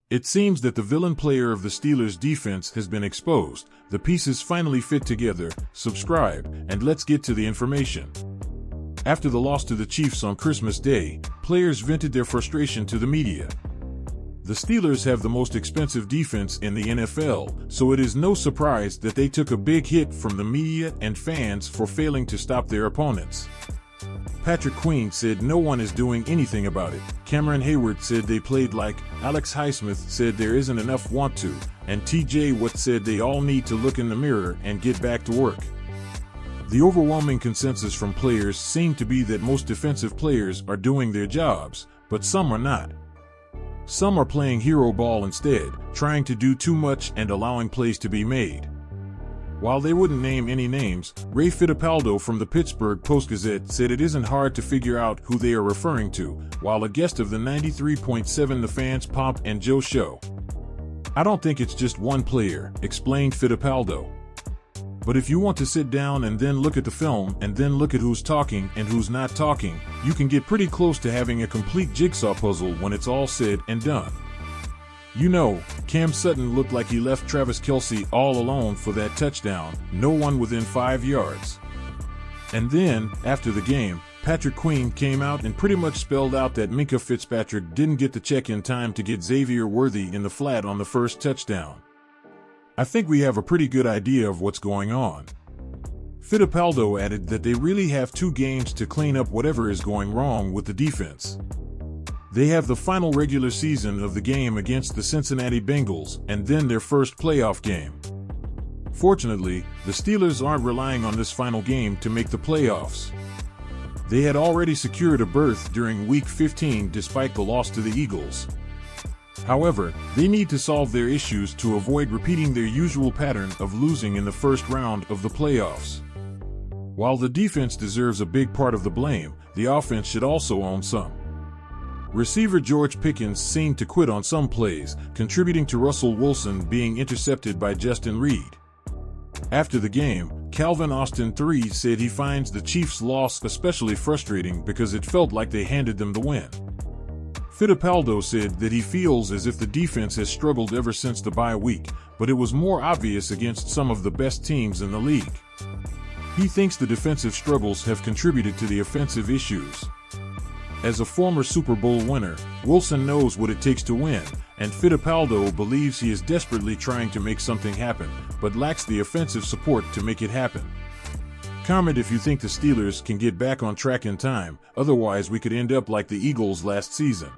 It seems that the villain player of the Steelers defense has been exposed. The pieces finally fit together. Subscribe, and let's get to the information. After the loss to the Chiefs on Christmas Day, players vented their frustration to the media. The Steelers have the most expensive defense in the NFL, so it is no surprise that they took a big hit from the media and fans for failing to stop their opponents. Patrick Queen said no one is doing anything about it. Cameron Hayward said they played like. Alex Highsmith said there isn't enough want to, and TJ Watt said they all need to look in the mirror and get back to work. The overwhelming consensus from players seemed to be that most defensive players are doing their jobs, but some are not. Some are playing hero ball instead, trying to do too much and allowing plays to be made. While they wouldn't name any names, Ray Fittipaldo from the Pittsburgh Post-Gazette said it isn't hard to figure out who they are referring to, while a guest of the 93.7 The Fans Pomp and Joe show. "I don't think it's just one player," explained Fittipaldo. "But if you want to sit down and then look at the film and then look at who's talking and who's not talking, you can get pretty close to having a complete jigsaw puzzle when it's all said and done. You know, Cam Sutton looked like he left Travis Kelce all alone for that touchdown, no one within 5 yards." And then, after the game, Patrick Queen came out and pretty much spelled out that Minkah Fitzpatrick didn't get the check in time to get Xavier Worthy in the flat on the first touchdown. "I think we have a pretty good idea of what's going on." Fittipaldo added that they really have 2 games to clean up whatever is going wrong with the defense. They have the final regular season of the game against the Cincinnati Bengals and then their first playoff game. Fortunately, the Steelers aren't relying on this final game to make the playoffs. They had already secured a berth during Week 15 despite the loss to the Eagles. However, they need to solve their issues to avoid repeating their usual pattern of losing in the first round of the playoffs. While the defense deserves a big part of the blame, the offense should also own some. Receiver George Pickens seemed to quit on some plays, contributing to Russell Wilson being intercepted by Justin Reed. After the game, Calvin Austin III said he finds the Chiefs' loss especially frustrating because it felt like they handed them the win. Fittipaldo said that he feels as if the defense has struggled ever since the bye week, but it was more obvious against some of the best teams in the league. He thinks the defensive struggles have contributed to the offensive issues. As a former Super Bowl winner, Wilson knows what it takes to win, and Fittipaldo believes he is desperately trying to make something happen, but lacks the offensive support to make it happen. Comment if you think the Steelers can get back on track in time, otherwise we could end up like the Eagles last season.